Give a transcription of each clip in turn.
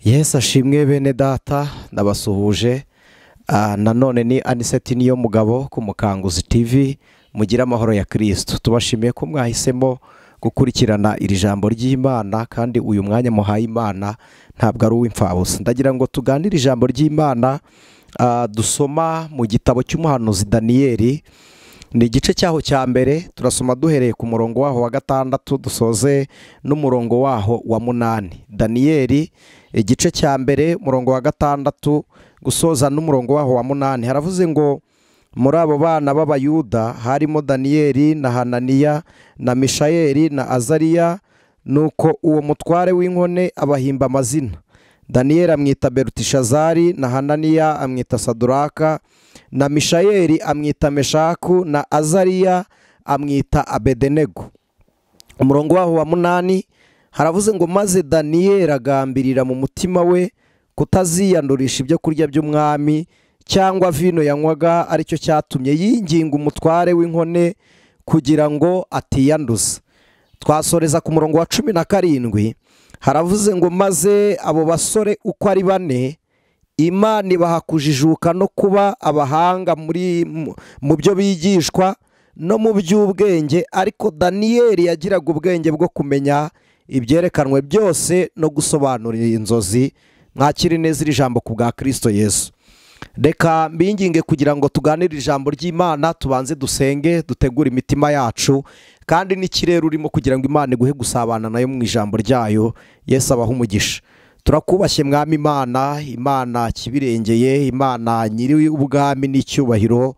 Yesu ashimwe bene data ndabasuhuje. Nanone ni NSHUTI niyo mugabo ku Mukanguzi TV, mugire amahoro ya Kristo. Tubashimiye ko mwahisemo gukurikirana iri jambo ry'Imana, kandi uyu mwanya muhaye Imana ntabwo ari uw'imfabusa. Ndagira ngo tuganire ijambo ry'Imana dusoma mu gitabo cy'umuhanuzi Daniyeli. Ni igice cyaho cya mbere, turasoma duhereye ku murongo waho wa 6 dusoze n'umurongo waho wa 8. Daniyeli igice cya mbere murongo wa 6 gusoza n'umurongo waho wa 8. Haravuze ngo muri abo bana b'Abayuda harimo Daniyeli na Hananiya na Mishayeli na Azariya, nuko uwo mutware w'inkone abahimba amazina. Daniyeli amwita Belutishazari, na Hananiya amwita Saduraka, na Mishayeli amwita Meshaku, na Azariya amwita Abedenego. Umurongo waho wa 8 haravuze ngo maze Daniyeli agambirira mu mutima we kutaziyandurisha ibyo kurya by'umwami cyangwa vino yanywaga, aricyo cyatumye yinginga umutware w'inkone kugira ngo atiyanduza. Twasoreza ku murongo wa 17. Haravuze ngo maze abo basore uko ari 4 Imana ibaha kujijuka no kuba abahanga mu byo bigishwa no mu by'ubwenge, ariko Daniyeli yagiraga ubwenge bwo kumenya ibyerekanwe byose no gusobanurira inzozi. Mwakire neza iri jambo ku bwa Kristo Yesu. Reka mbinginge kugira ngo tuganire ijambo ry'Imana, tubanze dusenge, dutegure imitima yacu, kandi n'ikirere urimo kugira ngo Imana iguhe gusabana nayo mu ijambo ryayo. Yesu abaha umugisha. Turakubashye mwami Imana, Imana kibirengeye, Imana nyiri ubwami n'icyubahiro,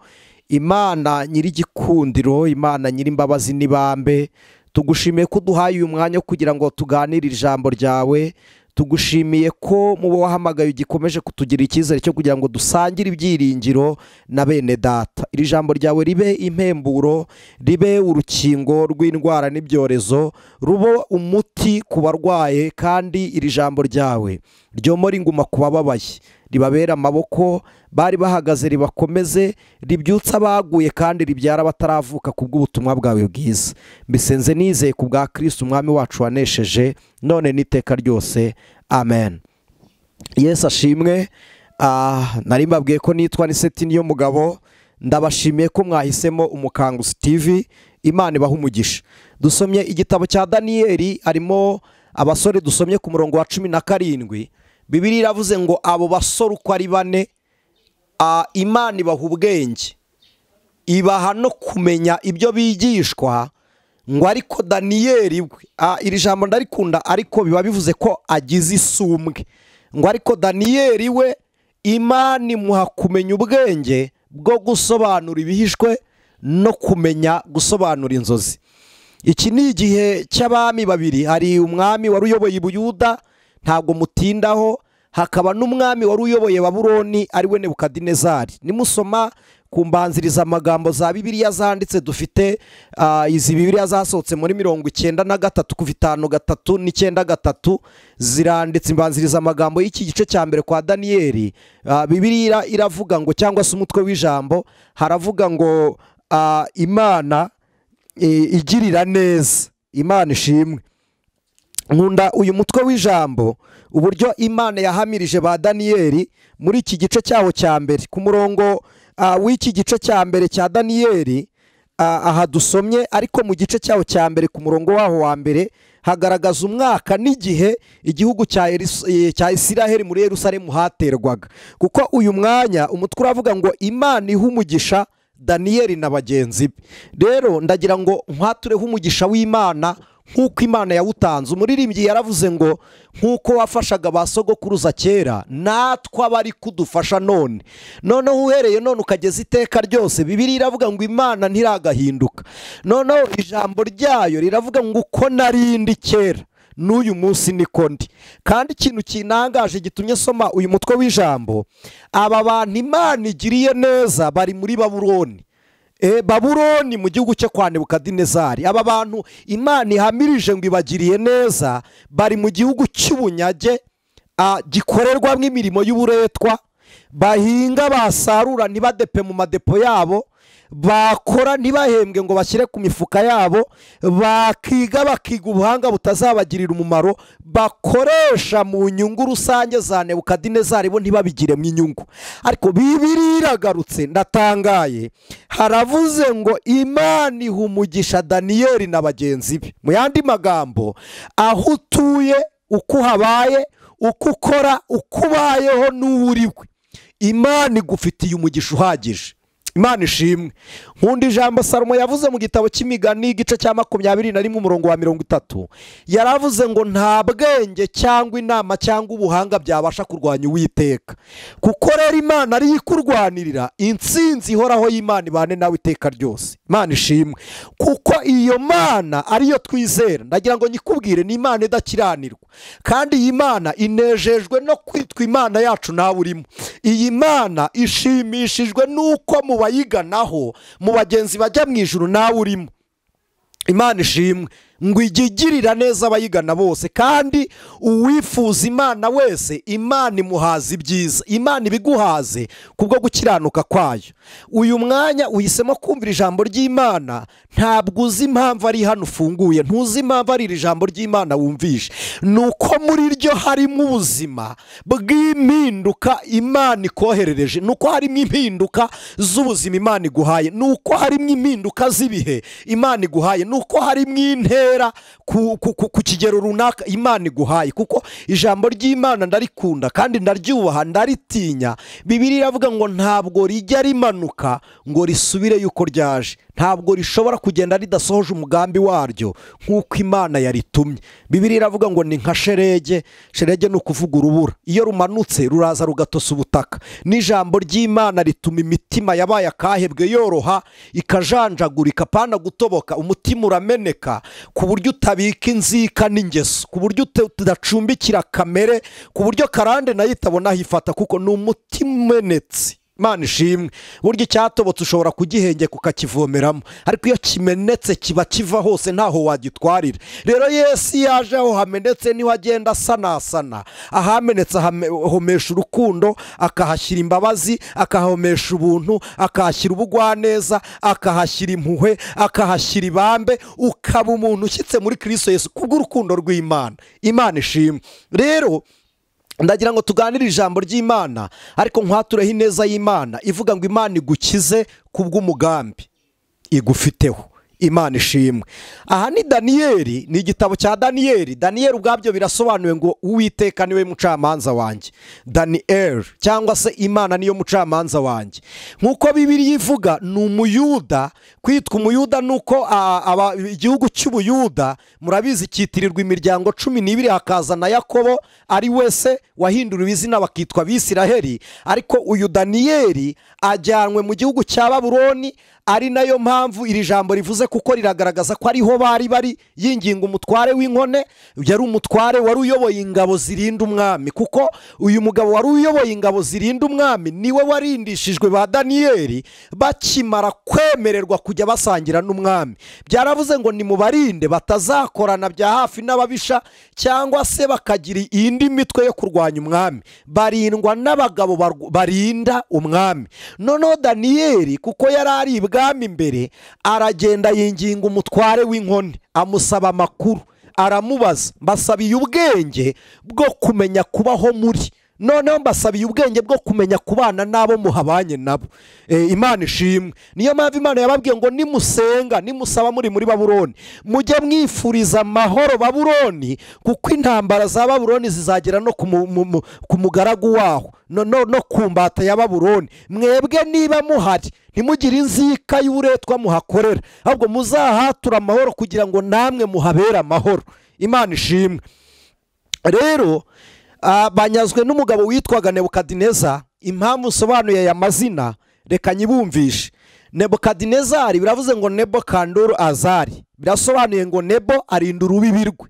Imana nyiri gikundiro, Imana nyiri imbabazi n'ibambe. Tugushimiye ko duhaye uyu mwanya kugira ngo tuganire ijambo ryawe. Tugushimiye ko mu wahamagaye gikomeje kutugira icyizere cyo kugira ngo dusangire ibyiringiro na bene data. Iri jambo ryawe ribe impemburo, ribe urukingo rw'indwara n'ibyorezo, rubo umuti ku barwaye, kandi iri jambo ryawe ryomora inguma ku bababaye, ribabera amaboko bari bahagaze, ribakomeze, ribyutsa abaguye, kandi ribyara bataravuka ku bw'ubutumwa bwawe bwiza. Mbisenze nizeye ku bwa Kristo umwami wacu wanesheje, none n'iteka ryose. Amen. Yesu ashimwe. Nari mbabwiye ko nitwa NSHUTI niyo mugabo. Ndabashimiye ko mwahisemo Umukanguzi TV. Imana ibaha umugisha. Dusomye igitabo cya Daniyeli, arimo abasore dusomye ku murongo wa 17. Bibiliya iravuze ngo abo basore uko ari 4 Imana ibaha ubwenge, ibaha no kumenya ibyo bigishwa, ngo ariko Daniyeli we, iri jambo ndarikunda, ariko biba bivuze ko agize isumbwe, ngo ariko Daniyeli we Imana imuha kumenya ubwenge bwo gusobanura ibihishwe no kumenya gusobanura inzozi. Iki ni igihe cy'abami babiri. Hari umwami wari uyoboye Ubuyuda, ntabwo mutindaho, hakaba n'umwami wari uyoboye Babuloni, ari we Nebukadinezari. Nimusoma ku mbanziriza amagambo za Bibiliya zanditse, dufite izi Bibiliya zasohotse muri 93 kuva 5:3 n'9:3 ziranditse imbanziriza amagambo y'iki gice cya mbere kwa Daniyeli. Bibiliya iravuga ngo, cyangwa se umutwe w'ijambo haravuga ngo Imana igirira neza, Imana ishimwe. Nkunda uyu mutwe w'ijambo, uburyo Imana yahamirije ba Daniyeli muri iki gice cyaho cya mbere. Ku murongo w'iki gice cya mbere cya Daniyeli aha dusomye, ariko mu gice cyaho cya mbere ku murongo waho wa mbere hagaragaza umwaka n'igihe igihugu cya Isiraheli muri Yerusalemu haterwaga. Kuko uyu mwanya umutwe uravuga ngo Imana iha umugisha Daniyeli na bagenzi be. Rero ndagira ngo nkwatureho umugisha w'Imana nk'uko Imana yawutanze. Umuririmbyi yaravuze ngo nk'uko wafashaga ba sogokuruza kera, natwe abari kudufasha none, noneho uhereye none ukageza iteka ryose. Bibiliya iravuga ngo Imana ntiragahinduka. Noneho ijambo ryayo riravuga ngo uko narindi kera n'uyu munsi niko ndi. Kandi ikintu kinangaje gitumye soma uyu mutwe w'ijambo, aba bantu Imana igiriye neza bari muri Babuloni. Babuloni mu gihugu cyo kwa Nebukadinezari. Aba bantu Imana ihamirije ngo ibagiriye neza bari mu gihugu cy'ubunyage gikorerwamo imirimo y'uburetwa, bahinga basarura ntibadepe mu madepo yabo, bakora ntibahembwe ngo bashyire ku mifuka yabo, bakiga ubuhanga butazabagirira umumaro, bakoresha mu nyungu rusange za Nebukadinezari bo ntibabigiremo inyungu. Ariko Bibiliya iragarutse, ndatangaye, haravuze ngo Imana iha umugisha Daniyeli na bagenzi be. Mu yandi magambo, aho utuye, uko habaye, uko ukora, uko ubayeho n'uwo uriwe, Imana igufitiye umugisha uhagije. Imana ishimwe. Nkunda ijambo Salomo yavuze mu gitabo cy'Imigani igice cya 21 umurongo wa 30, yaravuze ngo nta bwenge cyangwa inama cyangwa ubuhanga byabasha kurwanya Uwiteka, kuko rero Imana ari ikurwanirira, intsinzi ihoraho y'Imana ibane nawe iteka ryose. Imana ishimwe, kuko iyo Mana ariyo twizera. Ndagira ngo nyikubwire, ni Imana idakiranirwa, kandi iyi Mana inejejwe no kwitwa Imana yacu nawe urimo. Iyi Mana ishimishijwe nuko mu bayiganaho, mu bagenzi bajya mu ijuru nawe urimo. Imana ishimwe, ngo igirira neza abayigana bose, kandi uwifuza Imana wese Imana imuhaza ibyiza. Imana ibiguhaze kubwo gukiranuka kwayo. Uyu mwanya uhisemo kumvira ijambo ry'Imana, ntabwo uzi impamvu ari hano ufunguye, ntuzi impamvu ari iri jambo ry'Imana wumvishe. Nuko muri ryo harimo ubuzima bw'impinduka Imana ikoherereje, nuko harimo impinduka z'ubuzima Imana iguhaye, nuko harimo impinduka z'ibihe Imana iguhaye, nuko harimo intera ku kigero runaka Imana iguhaye. Kuko ijambo ry'Imana ndarikunda kandi ndaryubaha, ndaritinya. Bibiliya iravuga ngo ntabwo rijya rimanuka ngo risubire yuko ryaje, ntabwo rishobora kugenda ridasohoje umugambi waryo nk'uko Imana yaritumye. Bibiliya iravuga ngo ni nka sherege. Sherege ni ukuvuga urubura, iyo rumanutse ruraza rugatosa ubutaka. N'ijambo ry'Imana rituma imitima yabaye akahebwe yoroha, ikajanjagurika, pana gutoboka, umutima urameneka, ku buryo utabika inzika n'ingeso, ku buryo udacumbikira kamere, ku buryo karande nayo itabona hifata, kuko ni umutima umenetse. Imana ishimwe. Burya icyatobotse ushobora kugihengeka ukakivomeramo, ariko iyo kimenetse kiba kiva hose ntaho wagitwarira. Rero Yesu yaje aho hamenetse niho agenda asanasana. Ahamenetse ahomesha urukundo, akahashyira imbabazi, akahomesha ubuntu, akahashyira ubugwaneza, akahashyira impuhwe, akahashyira ibambe, ukaba umuntu ushyitse muri Kristo Yesu kubw'urukundo rw'Imana. Imana ishimwe. Rero ndagira ngo tuganire ijambo ry'Imana, ariko nkwatureho ineza y'Imana ivuga ngo Imana igukize kubw'umugambi igufiteho. Imana ishimwe. Aha ni Daniyeli, ni igitabo cya Daniyeli. Daniyeli ubwabyo birasobanuye ngo Uwiteka niwe mucamanza wanjye. Daniyeli cyangwa se Imana niyo mucamanza wanjye. Nk'uko Bibiliya ivuga, ni umuyuda. Kwitwa umuyuda nuko igihugu cy'ubuyuda murabizi cyitirirwa imiryango 12, hakaza na Yakobo ari wese wahindura izina bakitwa Abisiraheli. Ariko uyu Daniyeli ajyanwe mu gihugu cya Babuloni, ari nayo mpamvu iri jambo rivuze, kuko riragaragaza ko ariho bari yinginga umutware w'inkone. Yari umutware wari uyoboye ingabo zirinda umwami, kuko uyu mugabo wari uyoboye ingabo zirinda umwami niwe warindishijwe ba Daniyeli bakimara kwemererwa kujya basangira n'umwami. Byaravuze ngo nimubarinde batazakorana bya hafi n'ababisha, cyangwa se bakagira indi mitwe yo kurwanya umwami. Barindwa n'abagabo barinda umwami. Noneho Daniyeli kuko yari ari ibwami imbere, aragenda yinginga umutware w'inkone, amusaba amakuru, aramubaza, mbasabiye ubwenge bwo kumenya kubaho muri, noneho mbasabiye ubwenge bwo kumenya kubana n'abo muhabanye nabo. Imana ishimwe. Niyo mpamvu Imana yababwiye ngo nimusenga, nimusaba muri Babuloni, mujye mwifuriza amahoro Babuloni, kuko intambara za Babuloni zizagera no ku mugaragu waho, no ku mbata ya Babuloni. Mwebwe niba muhari, ntimugire inzika y'uburetwa muhakorera, ahubwo muzahatura amahoro kugira ngo namwe muhabere amahoro. Imana ishimwe. Rero banyazwe n'umugabo witwaga Nebukadineza. Impamvu usobanuye aya mazina reka nyibumvishe. Nebukadinezari biravuze ngo Nebo kanduru azari, birasobanuye ngo Nebo arinda urubibi rwe.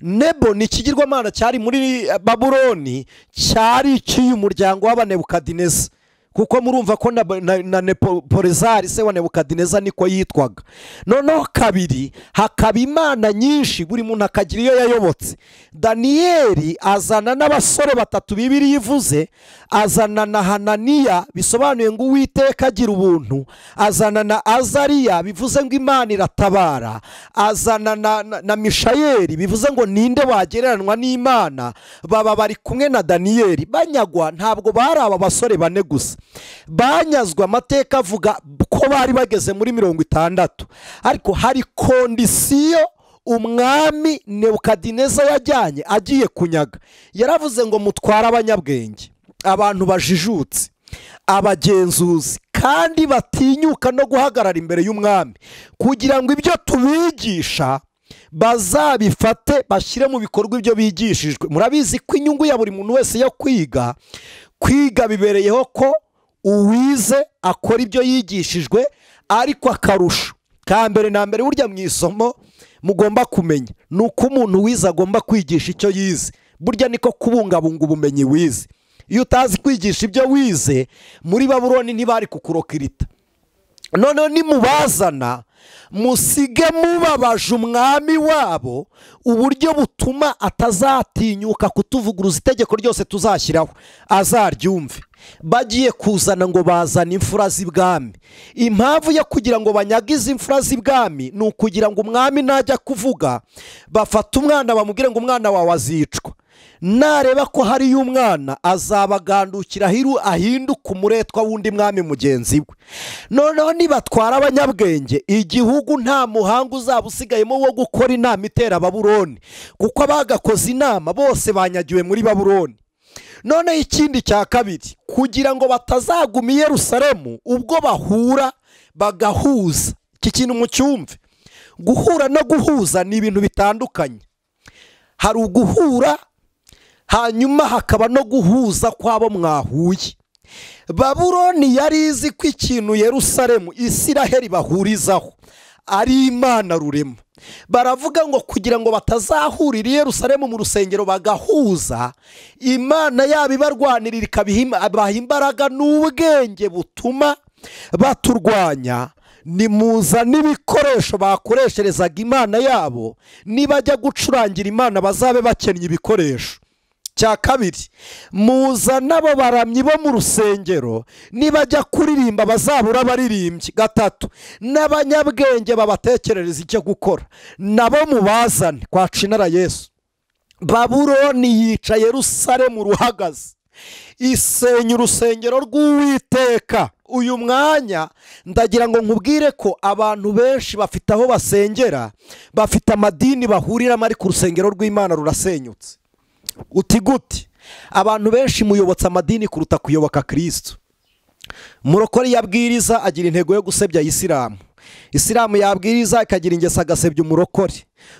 Nebo ni ikigirwamana cyari muri Babuloni, cyari cy'uyu muryango w'Abanebukadineza, kuko murumva ko na Nepolezari se wa Nebukadineza niko yitwaga. Noneho kabiri, hakaba imana nyinshi, buri muntu akagira iyo yayobotse. Daniyeli azana n'abasore batatu Bibiliya ivuze, azana na Hananiya bisobanuye ngo Uwiteka agira ubuntu, azana na Azariya bivuze ngo Imana iratabara, azana na Mishayeli bivuze ngo ninde wagereranwa n'Imana. Baba bari kumwe na Daniyeli banyagwa. Ntabwo bari aba basore bane gusa, banyazwa. Amateka avuga ko bari bageze muri 60, ariko hari kondisiyo umwami Nebukadineza yajyanye agiye kunyaga. Yaravuze ngo mutware abanyabwenge, abantu bajijutse, abagenzuzi kandi batinyuka no guhagarara imbere y'umwami, kugira ngo ibyo tubigisha bazabifate bashyire mu bikorwa ibyo bigishijwe. Murabizi ko inyungu ya buri muntu wese yo kwiga bibereyeho ko uwize akora ibyo yigishijwe, ariko akarusho ka mbere na mbere burya mu isomo mugomba kumenya nuko umuntu wize agomba kwigisha icyo yize. Burya niko kubungabunga ubumenyi wize. Iyo utazi kwigisha ibyo wize, muri Babuloni ntibari kukurokirita. Noneho nimubazana musige mubabaje umwami wabo, uburyo butuma atazatinyuka kutuvuguruza itegeko ryose tuzashyiraho, azaryumve. Bagiye kuzana ngo bazane imfura z'ibwami. Impamvu yo kugira ngo banyagize imfura z'ibwami ni ukugira ngo umwami najya kuvuga, bafata umwana bamubwire ngo umwana wawe azicwa. Nareba ko hari umwana azabagandukira ahinduka umuretwa wundi mwami mugenzi we. Noneho nibatwara abanyabwenge, igihugu nta muhanga uzaba usigayemo wo gukora inama itera Babuloni, kuko abagakoze inama bose banyagiwe muri Babuloni. None ikindi cya kabiri, kugira ngo batazaguma i Yerusalemu, ubwo bahura bagahuza. Iki kintu mu cyumve, guhura no guhuza ni ibintu bitandukanye. Hari uguhura, hanyuma hakaba no guhuza kwabo mwahuye. Babuloni yari izi ko ikintu Yerusalemu Isiraheli bahurizaho ari Imana rurema. Baravuga ngo kugira ngo batazahurira i Yerusalemu mu rusengero bagahuza, Imana yabo ibarwanirira ikabaha imbaraga n'ubwenge butuma baturwanya. Nimuza n'ibikoresho bakoresherezaga Imana yabo, nibajya gucurangira Imana bazabe bakennye ibikoresho. Cya kabiri, muza nabo baramyi bo mu rusengero, nibajya kuririmba bazabura baririmbyi. Gatatu, n'abanyabwenge babatekerereza icyo gukora, nabo mubazane kwa Cinara Yesu. Babuloni yica Yerusalemu ruhagaze, isenya urusengero rw'Uwiteka. Uyu mwanya ndagira ngo nkubwire ko abantu benshi bafite aho basengera, bafite amadini bahuriramo, ariko urusengero rw'Imana rurasenyutse. Uti gute? Abantu benshi muyobotse amadini kuruta kuyoboka Kristo. Murokore yabwiriza agira intego yo gusebya Isilamu. Isilamu yabwiriza ikagira ingeso agasebya umurokore.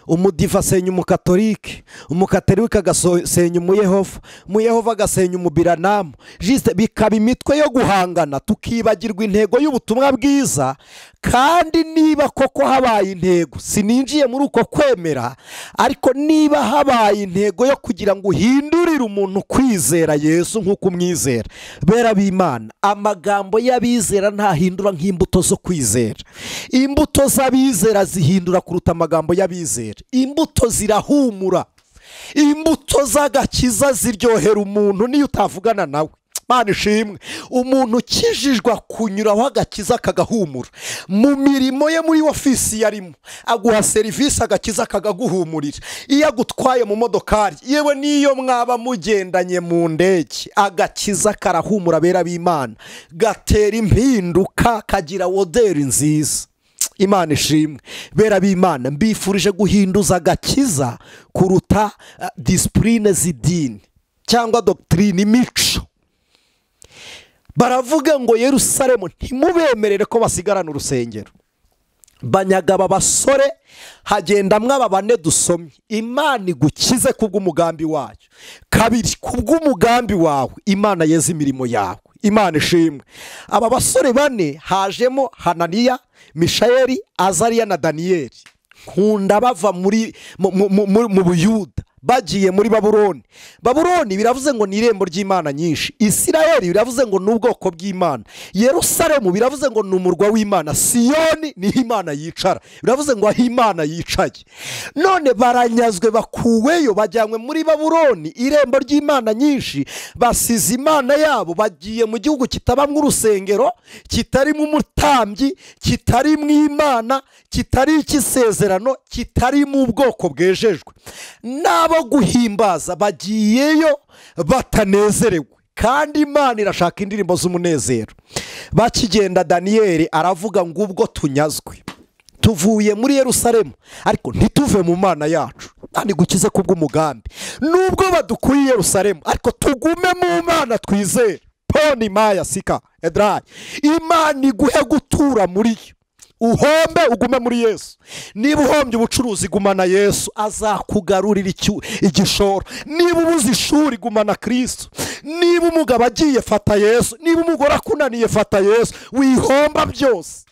Umudiva asenya umukatolike, umukatolike agasenya umuyehova, umuyehova agasenya umubiranamu. Juste bikaba imitwe yo guhangana, tukibagirwa intego y'ubutumwa bwiza. Kandi niba koko habaye intego, sininjiye muri uko kwemera, ariko niba habaye intego yo kugira ngo uhindurire umuntu kwizera Yesu nk'uko umwizera, bera b'Imana, amagambo y'abizera ntahindura nk'imbuto zo kwizera. Imbuto z'abizera zihindura kuruta amagambo y'abizera. Imbuto zirahumura, imbuto z'agakiza ziryohera umuntu niyo utavugana nawe. Mana ishimwe, umuntu ukijijwe kunyuraho agakiza kagahumura. Mu mirimo ye muri ofisi yarimo, aguha serivisi agakiza kagaguhumurira. Iyo agutwaye mu modokari, yewe niyo mwaba mugendanye mu ndege, agakiza karahumura bera b'Imana, gatera impinduka, kagira woderi nziza. Imana ishimwe, bera b'Imana, mbifurije guhinduza agakiza kuruta disipurine z'idini cyangwa doctrine, imico. Baravuga ngo Yerusalemu ntimubemerere ko basigarana urusengero. Banyaga aba basore, hagendamwe aba bane dusomye. Imana igukize kubw'umugambi wayo. Kabiri, kubw'umugambi wawe Imana yeze imirimo yawe. Imana ishimwe. Aba basore bane hajemo Hananiya, Mishayeli, Azariya na Daniyeli. Nkunda bava mu Buyuda, bagiye muri Babuloni. Babuloni biravuze ngo ni irembo ry'Imana nyinshi. Isirayeli biravuze ngo ni ubwoko bw'Imana. Yerusalemu biravuze ngo ni umurwa w'Imana. Siyoni niho Imana yicara, biravuze ngo aho Imana yicaye. None baranyazwe bakuweyo, bajyanywe muri Babuloni, irembo ry'Imana nyinshi. Basize Imana yabo, bagiye mu gihugu kitabamwe urusengero, kitarimo umutambyi, kitarimo Imana, kitari ikisezerano, kitarimo ubwoko bwejejwe. Nabo guhimbaza bagiyeyo batanezerewe, kandi Imana irashaka indirimbo z'umunezero. Bakigenda Daniyeli aravuga ngo ubwo tunyazwe, tuvuye muri Yerusalemu, ariko ntituve mu Mana yacu, kandi gukize kubw'umugambi. Nubwo badukuye Yerusalemu, ariko tugume mu Mana twizere. Poni maya sika edrayi, Imana iguhe gutura muri yo. Uhombe ugume muri Yesu. Niba uhombye ubucuruzi, gumana Yesu, azakugarurira igishoro. Niba ubuze ishuri, gumana Kristo. Niba umugabo agiye, fata Yesu. Niba umugore akunaniye, fata Yesu. Wihomba byose.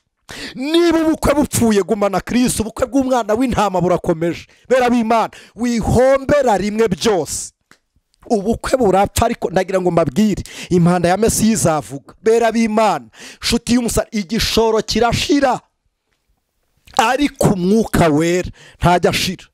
Niba ubukwe bupfuye, gumana Kristo. Ubukwe bw'umwana w'intama burakomeje. Bera b'Imana, wihombera rimwe byose. Ubukwe burapfa, ariko ndagira ngo mbabwire, impanda ya Mesi izavuga. Bera b'Imana, nshuti y'umusara, igishoro kirashira, ariko umwuka wera ntajya ashira.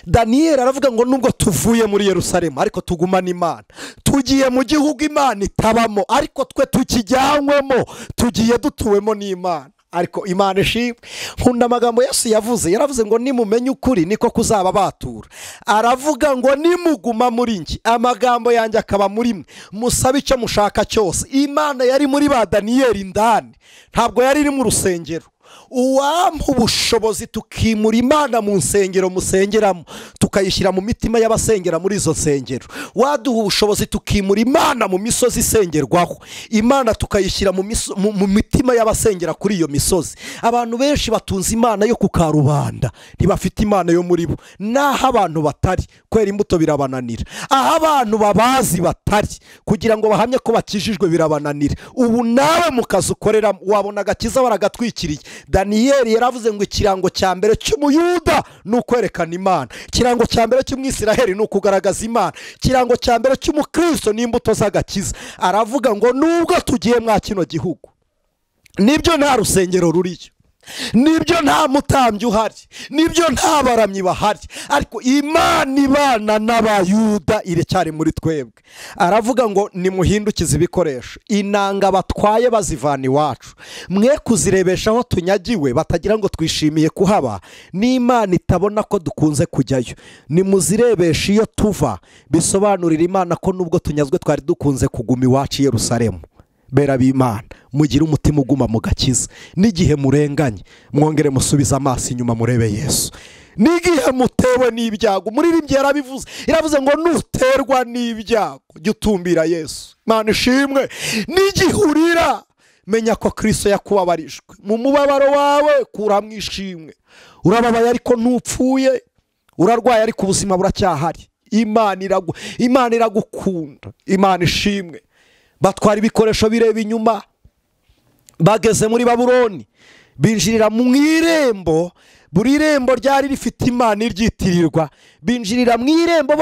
Daniyeli aravuga ngo nubwo tuvuye muri Yerusalemu, ariko tugumana Imana. Tugiye mu gihugu Imana itabamo, ariko twe tukijyanywemo, tugiye dutuwemo n'Imana. Ariko Imana ishimwe. Nkunda amagambo Yesu yavuze, yaravuze ngo nimumenye ukuri niko kuzaba batura. Aravuga ngo nimuguma muri njye, amagambo yanjye akaba muri mwe, musabe icyo mushaka cyose. Imana yari muri ba Daniyeli indani, ntabwo yari iri mu rusengero. Uwampa ubushobozi tukimura Imana mu nsengero musengeramo, tukayishyira mu mitima y'abasengera muri izo nsengero. Waduha ubushobozi tukimura Imana mu misozi isengerwaho, Imana tukayishyira mu mitima y'abasengera kuri iyo misozi. Abantu benshi batunze Imana yo ku karubanda, ntibafite Imana yo muri bo. Naho abantu batari, kwera imbuto birabananira. Aho abantu babazi batari, kugira ngo bahamye ko bakijijwe birabananira. Ubu nawe mu kazi ukoreramo, wabona agakiza baragatwikiriye. Daniyeli yaravuze ngo ikirango cya mbere cy'umuyuda ni ukwerekana Imana. Ikirango cya mbere cy'umwisiraheli ni ukugaragaza Imana. Ikirango cya mbere cy'umukristo ni imbuto z'agakiza. Aravuga ngo nubwo tugiye mwa kino gihugu, nibyo nta rusengero ruriyo, nibyo nta mutambyi uhari, nibyo nta baramyi bahari, ariko Imana ibana n'abayuda iracyari muri twebwe. Aravuga ngo nimuhindukize ibikoresho, inanga batwaye bazivana iwacu, mwe kuzirebesha aho tunyagiwe, batagira ngo twishimiye kuhaba, n'Imana itabona ko dukunze kujyayo. Nimuzirebesha iyo tuva, bisobanurira Imana ko nubwo tunyazwe twari dukunze kuguma iwacu i Yerusalemu. Bera b'Imana, mugire umutima uguma mu gakiza. N'igihe murenganye, mwongere musubize amaso inyuma murebe Yesu. N'igihe mutewe n'ibyago, muririmbyi yarabivuze, iravuze ngo nuterwa n'ibyago, jya utumbira Yesu. Imana ishimwe. N'igihe urira, menya ko Kristo yakubabarijwe. Mu mubabaro wawe kuramo ishimwe. Urababaye ariko ntupfuye, urarwaye ariko ubuzima buracyahari. Imana iragukunda. Imana ishimwe. Batwara ibikoresho bireba inyuma, bageze muri Babuloni, binjirira mu irembo. Buri rembo ryari rifite Imana iryitirirwa. Binjirira mu irembo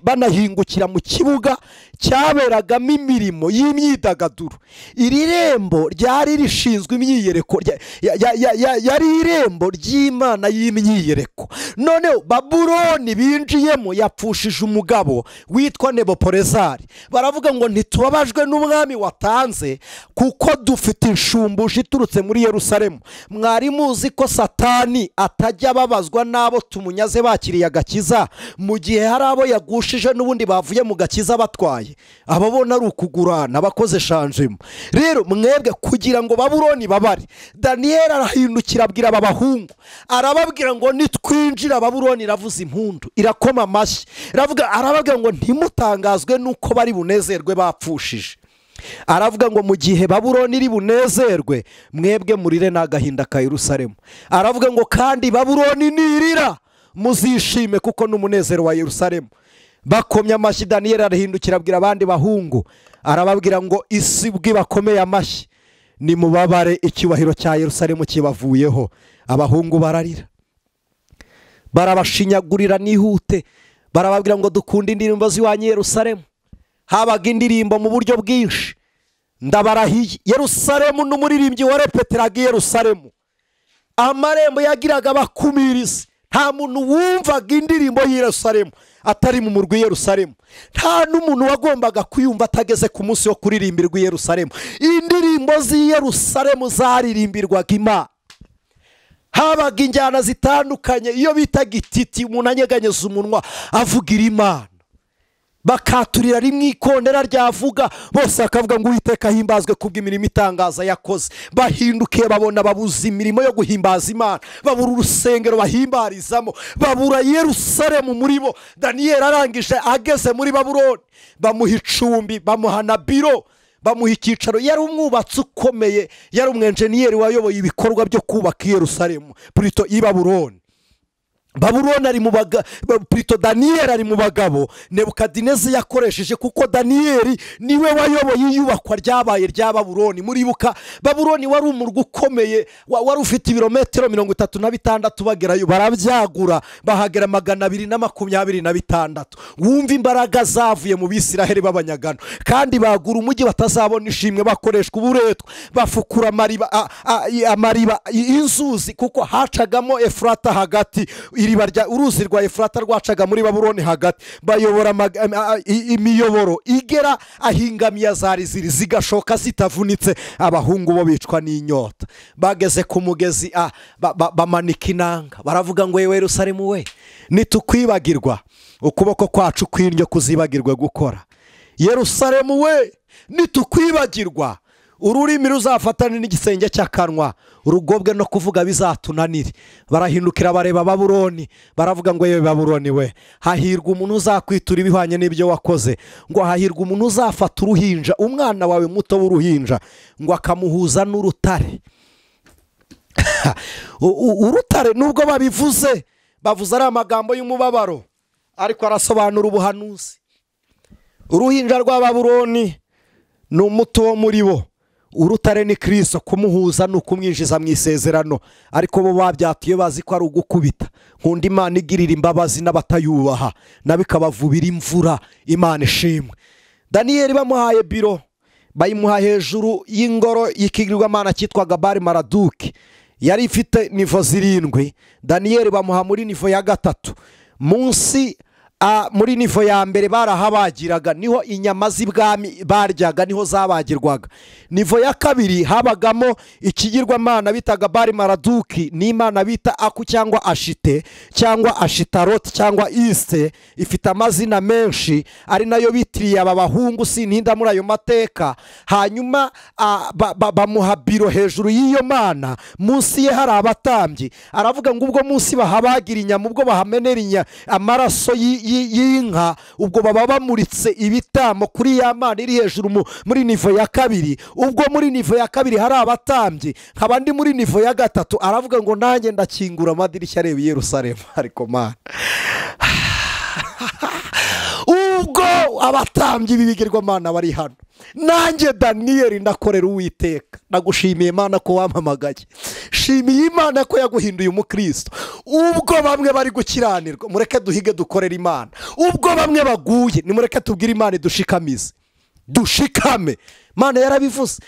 banahingukira mu kibuga cyaberagamo imirimo y'imyidagaduro. Iri rembo ryari rishinzwe imyiyereko, yari irembo ry'Imana y'imyiyereko. Noneho Babuloni binjiyemo yapfushije umugabo witwa Nebopolezari. Baravuga ngo ntitubabajwe n'umwami watanze, kuko dufite inshumbusho iturutse muri Yerusalemu. Mwari muzi ko Satani atajya ababazwa n'abo tumunyaze bakiriye agakiza, mu gihe hari abo yagushije n'ubundi bavuye mu gakiza batwaye. Ababona ari ukugurana, abakoze shanjemo. Rero mwebwe kugira ngo Babuloni babare, Daniyeli arahindukira abwira aba bahungu, arababwira ngo nitwinjira Babuloni iravuza impundu, irakoma amashyi. Aravuga ngo ntimutangazwe nuko bari bunezerwe bapfushije. Aravuga ngo mu gihe Babuloni iri bunezerwe, mwebwe murire n'agahinda ka Yerusalemu. Aravuga ngo kandi Babuloni nirira, muzishime kuko n'umunezero wa Yerusalemu. Bakomye amashyi. Daniyeli arahindukira abwira abandi bahungu, arababwira ngo isi bwibakomeye amashyi, nimubabare icyubahiro cya Yerusalemu kibavuyeho. Abahungu bararira, barabashinyagurira nihute, barababwira ngo dukunde indirimbo z'iwanyu Yerusalemu. Habaga indirimbo mu buryo bwinshi, ndabarahiye. Yerusalemu n'umuririmbyi warepeteraga Yerusalemu, amarembo yagiraga abakumirizi. Nta muntu wumvaga indirimbo y'Yerusalemu atari mu murwi Yerusalemu. Nta n'umuntu wagombaga kuyumva atageze ku munsi wo kuririmbirwa Yerusalemu. Indirimbo z'i Yerusalemu zaririmbirwaga Imana. Habaga injyana zitandukanye, iyo bitaga ititi, umuntu anyeganyeza umunwa avugira Imana. Bakaturira rimwe ikondera ryavuga, bose bakavuga ngo Uwiteka himbazwe kubw'imirimo itangaza yakoze. Bahindukiye babona babuze imirimo yo guhimbaza Imana, babura urusengero bahimbarizamo, babura Yerusalemu muri bo. Daniyeli arangije ageze muri Babuloni, bamuha icumbi, bamuha na biro, bamuha icyicaro. Yari umwubatsi ukomeye, yari umwenjeniyeri wayoboye ibikorwa byo kubaka Yerusalemu plutôt i Babuloni. Babuloni ari mu bagabo, plutôt Daniyeli ari mu bagabo Nebukadineza yakoresheje, kuko Daniyeli niwe wayoboye iyubakwa ryabaye rya Babuloni. Muribuka Babuloni wari umurwa ukomeye, wari ufite ibirometero 36 bagerayo, barabyagura bahagera 226. Wumva imbaraga zavuye mu Bisiraheli b'abanyagano, kandi bagura umujyi batazabona ishimwe, bakoreshwa uburetwa, bafukura amariba inzuzi, kuko hacagamo Efurata hagati. Iriba rya uruzi rwa Efurata rwacaga muri Babuloni hagati. Bayobora imiyoboro igera ahingamiya zari ziri zigashoka zitavunitse, abahungu bo bicwa n'inyota. Bageze ku mugezi bamanika inanga, baravuga ngo yewe Yerusalemu we, nitukwibagirwa ukuboko kwacu kw'indyo kuzibagirwe gukora. Yerusalemu we, nitukwibagirwa ururimi ruzafatana n'igisenge cy'akanwa, urugobwe no kuvuga bizatunanire. Barahindukira bareba Babuloni, baravuga ngo yewe Babuloni we, hahirwa umuntu uzakwitura ibihwanye n'ibyo wakoze. Ngo hahirwa umuntu uzafata uruhinja, umwana wawe muto w'uruhinja, ngo akamuhuza n'urutare. Urutare nubwo babivuze, bavuze ari amagambo y'umubabaro, ariko arasobanura ubuhanuzi. Uruhinja rwa Babuloni ni umuto wo muri bo, urutare ni Kristo, kumuhuza no kumwinjiza mu isezerano. Ariko bo babyatuye bazi ko ari ugukubita. Nkunda Imana igirira imbabazi n'abatayubaha, nabikabavubira imvura. Imana ishimwe. Daniyeli bamuhaye biro, bayimuha hejuru y'ingoro y'ikigirwamana cyitwaga Bari Maraduki, yari ifite nivo 7. Daniyeli bamuha muri nivo ya 3. Munsi muri nivo ya mbere barahabagiraga, niho inyama z'ibwami baryaga, niho zabagirwaga. Nivo ya 2 habagamo ikigirwamana bitaga Bari Maraduki, n'imana bita Aku cyangwa Ashite cyangwa Ashitaroti cyangwa Iste, ifite amazina menshi, ari nayo bitiriye aba bahungu sintinda muri ayo mateka. Hanyuma bamuha biro hejuru y'iyo mana, munsi ye hari abatambyi. Aravuga ngo ubwo munsi bahabagira inyama, ubwo bahamenera amaraso y'inka, ubwo baba bamuritse ibitamo kuri ya mana iri hejuru muri nivo ya 2. Ubwo muri nivo ya 2 hari abatambyi, nkaba ndi muri nivo ya 3. Aravuga ngo nanjye ndakingura amadirishya areba Yerusalemu. Ariko mana, ubwo abatambyi b'ibigirwamana bari hano, nanjye Daniyeli ndakorera Uwiteka. Nagushimiye Imana ko wampamagaye, shimiye Imana ko yaguhinduye umukristo. Ubwo bamwe bari gukiranirwa, mureke duhige dukorera Imana. Ubwo bamwe baguye, nimureke tubwire Imana dushikamize, dushikame. Mana yarabivuze,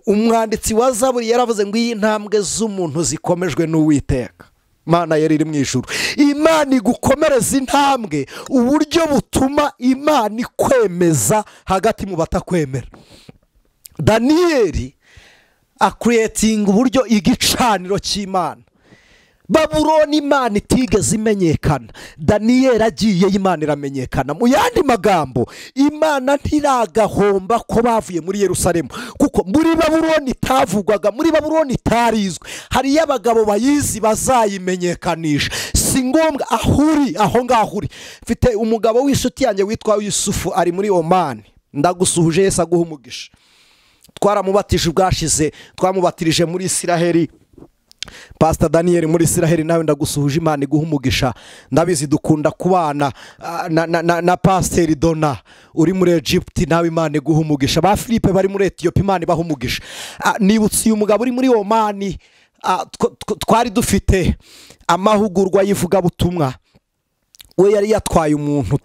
umwanditsi wa Zaburi yaravuze ngo iyi ntambwe z'umuntu zikomejwe n'Uwiteka. Mana yari iri mu ijuru, Imana igukomereza intambwe, uburyo butuma Imana ikwemeza hagati mu batakwemera. Daniyeli akreatinga uburyo igicaniro cy'Imana. Babuloni Imana itigeze imenyekana, Daniyeli agiye Imana iramenyekana. Mu yandi magambo, Imana ntiragahomba ko bavuye muri Yerusalemu, kuko muri Babuloni itavugwaga, muri Babuloni itarizwe. Hari y'abagabo bayizi bazayimenyekanisha. Si ngombwa ahuri aho ngahuri. Mfite umugabo w'inshuti yanjye witwa Yusufu, ari muri Oman. Ndagusuhuje, Yesu aguha umugisha. Twaramubatije ubwashize, twamubatirije muri Isiraheli. Pastor Daniel muri Isiraheli, nawe ndagusuhuje, Imana iguha umugisha. Ndabizi dukunda kubana na Pastor Dona uri muri Egypt, nawe Imana iguha umugisha. Ba Philippe bari muri Ethiopia, Imana ibaha umugisha. Nibutse uyu mugabo uri muri Oman, twari dufite amahugurwa yivuga butumwa. we yari yatwaye umuntu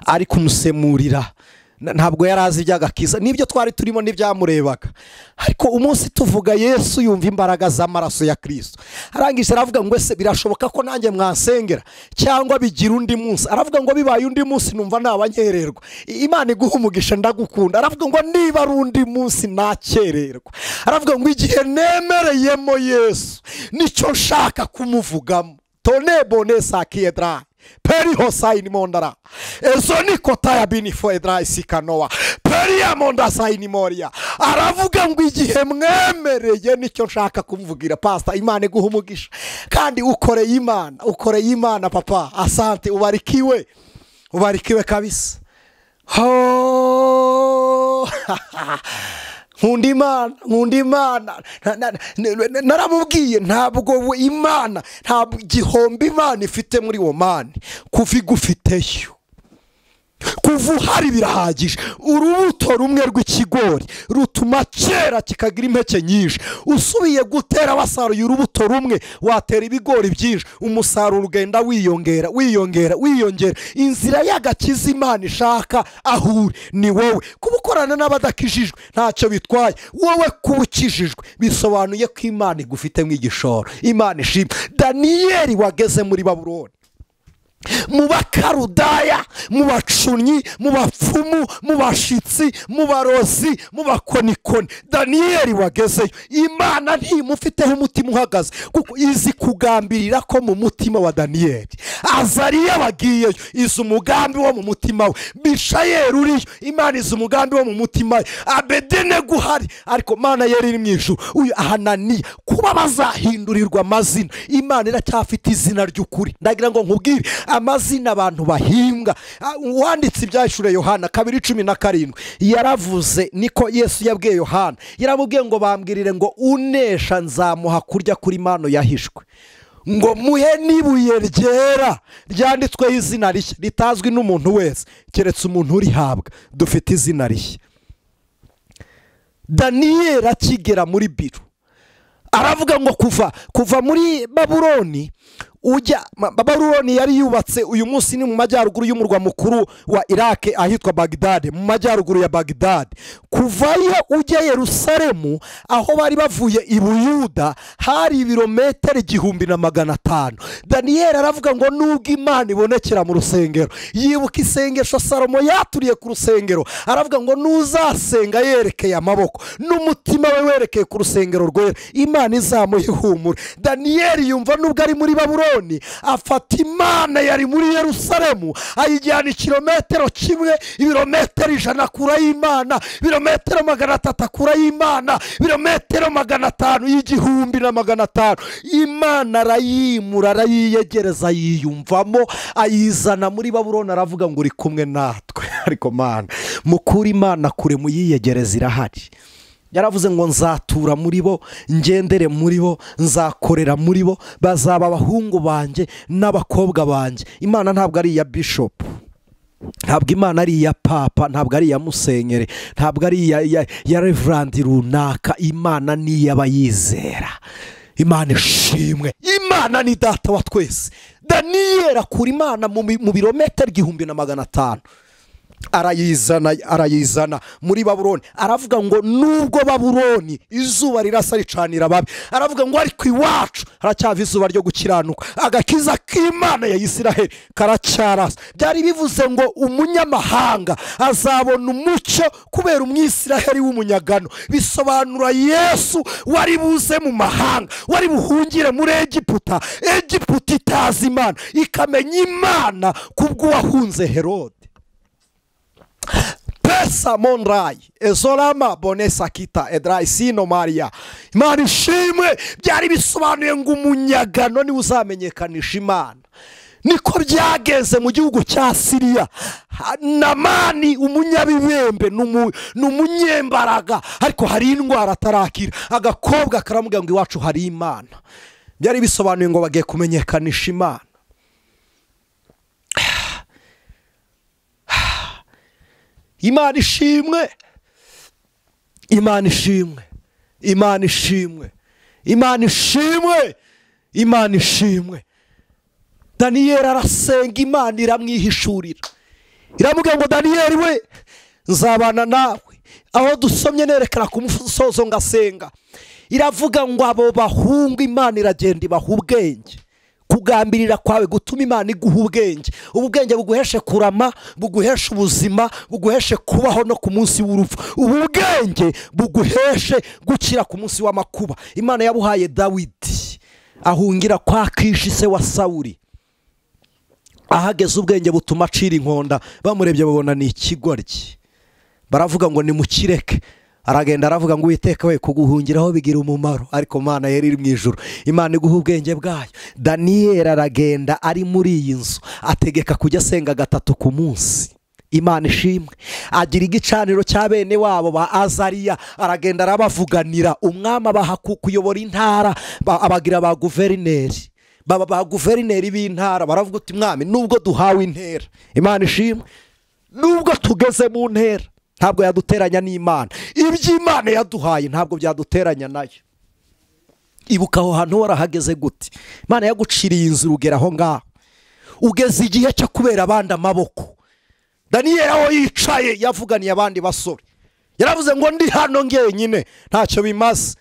ari kumusemurira, ntabwo yari azi iby'agakiza, n'ibyo twari turimo n'ibyamurebaga. Ariko umunsi tuvuga Yesu yumva imbaraga z'amaraso ya Kristo, arangije aravuga ngo ese birashoboka ko nanjye mwansengera cyangwa bigira undi munsi? Aravuga ngo bibaye undi munsi numva nabanyererwa. Imana iguha umugisha, ndagukunda. Aravuga ngo niba ari undi munsi nakererwa. Aravuga ngo igihe nemereyemo Yesu nicyo nshaka kumuvugamo. Tone bone sakiedra peri hosaini mondara ezoni kotaya binifo edra isikanoa peri amonda saini moria. Aravuga ngo igihe mwemereye nicyo nshaka kumvugira. Pastor, Imana iguha umugisha kandi ukoreye Imana papa. Asante, ubarikiwe kabisa. Nkunda Imana naramubwiye ntabwo Imana, ntabwo igihombo Imana ifite muri wo mani kuva igufiteyo, kuva uhari birahagije. Urubuto rumwe rw'ikigori rutuma kera kikagira impeke nyinshi. Usubiye gutera wasaruye urubuto rumwe watera ibigori byinshi, umusaruro ugenda wiyongera. Inzira y'agakiza Imana ishaka ahure ni wowe. Kuba ukorana n'abadakijijwe ntacyo bitwaye, wowe kuba ukijijwe bisobanuye ko Imana igufitemo igishoro. Imana ishimwe. Daniyeli wageze muri Babuloni, mu bakarudaya, mu bacunyi, mu bapfumu, mu bashitsi, mu barozi, mu bakonikoni, Daniyeli wagezeyo. Imana ntimufiteho umutima uhagaze, kuko izi kugambirira ko mu mutima wa Daniyeli. Azariya bagiyeyo, izi umugambi wo mu mutima we. Mishayeli uriyo, Imana izi umugambi wo mu mutima we. Abedenego uhari, ariko Mana yari iri mu ijuru. Uyu Hananiya, kuba bazahindurirwa amazina, Imana iracyafite izina ry'ukuri. Ndagira ngo nkubwire amazina abantu bahimbwa. Uwanditse ibyahishuriye Yohana 2:17 yaravuze, niko Yesu yabwiye Yohana, yaramubwiye ngo bambwirire ngo unesha nzamuha kurya kuri mano yahishwe, ngo muhe n'ibuye ryera ryanditsweho izina rishya ritazwi n'umuntu wese keretse umuntu urihabwa. Dufite izina rishya. Daniyeli akigera muri biro aravuga ngo kuva muri Babuloni Babuloni yari yubatse uyu munsi ni mu majyaruguru y'umurwa mukuru wa Iraq ahitwa Baghdad, mu majyaruguru ya Baghdad. Kuvayo ujya Yerusalemu aho bari bavuye i Buyuda hari ibirometero 1500. Daniyeli aravuga ngo nubwo Imana ibonekera mu rusengero, yibuka isengesho Salomo yaturiye ku rusengero, aravuga ngo nuzasenga yerekeye amaboko n'umutima we werekeye ku rusengero rwera, Imana izamuha ihumure. Daniyeli yumva nubwo ari muri Babuloni afata Imana yari muri Yerusalemu ayijyana kilometero kimwe, ibirometero 100 kura y'Imana, ibirometero 300 kura y'Imana, ibirometero 500 y'igihumbi. Imana arayimura, arayiyegereza, yiyumvamo, ayizana muri Babuloni. Aravuga ngo uri kumwe natwe. Ariko Mana, mukuri Imana kure muyiyegereza irahari. Yaravuze ngo nzatura muri bo, ngendere muri bo, nzakorera muri bo, bazaba abahungu banjye n'abakobwa banjye. Imana ntabwo ari iya bishop, ntabwo Imana ari iya papa, ntabwo ari iya musenyeri, ntabwo ari iya reverend runaka. Imana ni iy'abayizera. Imana ishimwe. Imana ni data wa twese. Daniyeli akura Imana mu birometero 1500. arayizana muri Babuloni. Aravuga ngo nubwo Babuloni izuba rirasa ricanira babi, aravuga ngo ariko iwacu haracyava izuba ryo gukiranuka, agakiza k'Imana ya Isiraheli karacyarasa. Byari bivuze ngo umunyamahanga azabona umucyo kubera umwisiraheli w'umunyagano. Bisobanura Yesu wari buze mu mahanga, wari buhungire muri Egiputa. Egiputa itazi Imana ikamenya Imana kubwo wahunze Herode. Pesa monrai ezorama bonesa kita edrai sino Maria. Imana ishimwe. Byari bisobanuye ngo umunyagano ni uzamenyekanisha Imana. Niko byageze mu gihugu cya Siriya. Namani umunyabibembe n'umunyembaraga, ariko hari indwara atarakira. Agakobwa karamubwira ngo iwacu hari Imana. Byari bisobanuye ngo bagiye kumenyekanisha Imana. Imana ishimwe. Imana ishimwe. Imana ishimwe. Imana ishimwe. Imana ishimwe. Daniyeli arasenga, Imana iramwihishurira, iramubwira ngo Daniyeli we, nzabana nawe. Aho dusomye nerekana ku musozo ngasenga, iravuga ngo abo bahungu Imana iragenda ibaha ubwenge. Kugambirira kwawe gutuma Imana iguha ubwenge. Ubwenge buguheshe kurama, buguheshe ubuzima, buguheshe kubaho no ku munsi w'urupfu. Ubwenge buguheshe gukira ku munsi w'amakuba. Imana yabuhaye Dawidi ahungira kwa Kishi se wa Sawuli. Ahageze ubwenge butuma acira inkonda, bamurebye babona ni ikigoryi, baravuga ngo nimukireke. Aragenda aravuga ngo Uwiteka we, kuguhungiraho bigira umumaro, ariko Mana yari iri mu ijuru, Imana iguha ubwenge bwayo. Daniyeli aragenda ari muri iyi nzu, ategeka kujya asenga 3 ku munsi. Imana ishimwe. Agira igicaniro cya bene wabo ba Azariya, aragenda arabavuganira. Umwami abaha kuyobora intara, abagira ba guverineri, ba guverineri b'intara. Baravuga uti mwami, nubwo duhawe intera, Imana ishimwe, nubwo tugeze mu ntera, ntabwo yaduteranya n'Imana. Iby'Imana yaduhaye ntabwo byaduteranya nayo. Ibuka aho hantu warahageze gute? Imana yaguciriye inzira ugera aho ngaho, ugeze igihe cyo kubera abandi amaboko. Daniyeli aho yicaye yavuganiye abandi basore, yaravuze ngo ndi hano ngenyine ntacyo bimaze,